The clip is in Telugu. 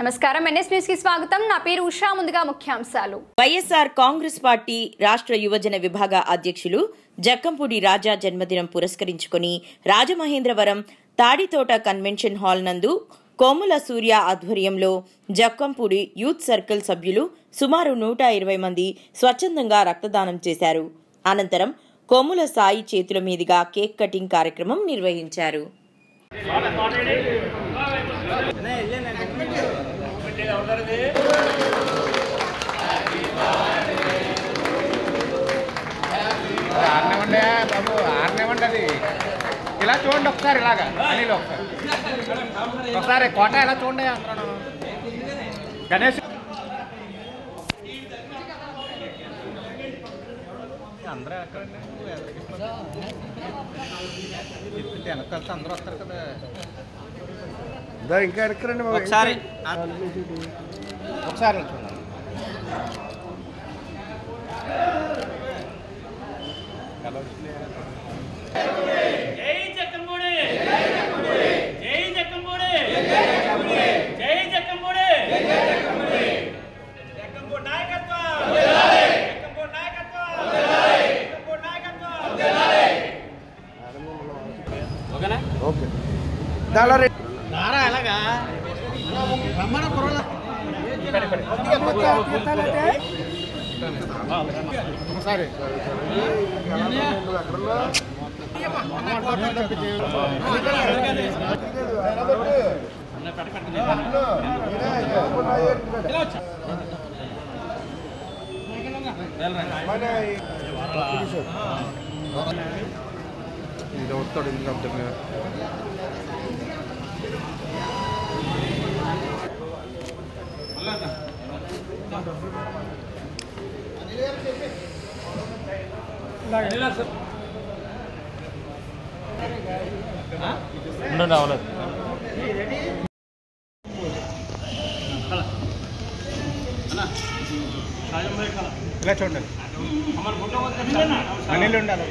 నమస్కారం ఎన్ఎస్ న్యూస్ కి స్వాగతం నా పేరు ఉషా ముందుగా ముఖ్యాంశాలు వైఎస్ఆర్ కాంగ్రెస్ పార్టీ రాష్ట్ర యువజన విభాగ అధ్యక్షులు జక్కంపూడి రాజా జన్మదినం పురస్కరించుకుని రాజమహేంద్రవరం తాడితోట కన్వెన్షన్ హాల్ నందు కోముల సూర్య ఆధ్వర్యంలో జక్కంపూడి యూత్ సర్కిల్ సభ్యులు సుమారు 120 మంది స్వచ్ఛందంగా రక్తదానం చేశారు. అనంతరం కోముల సాయి చేతుల మీదుగా కేక్ కటింగ్ కార్యక్రమం నిర్వహించారు. బాబు ఆరనివ్వండి. అది ఇలా చూడండి ఒకసారి, ఇలాగా అనిలో ఒకసారి కోట ఎలా చూడండి. అందరూ గణేష్ అందరూ ఎక్కడండి వెనకాల అందరూ వస్తారు కదా. ఇంకా ఎక్కడండి ఒకసారి చూడండి. జై జక్కంపూడి జై జక్కంపూడి జై జక్కంపూడి జక్కంపూడి నాయకత్వం జక్కంపూడి నాయకత్వం జక్కంపూడి నాయకత్వం ఓకేనా? ఓకే దారా ఎలాగా రమ్మన పొరల ఒకసారి ఇది వస్తాడు ఎందుకు అర్థంగా అవ్వలేదు. ఇలా చూడండి, అనిల్ ఉండాలి.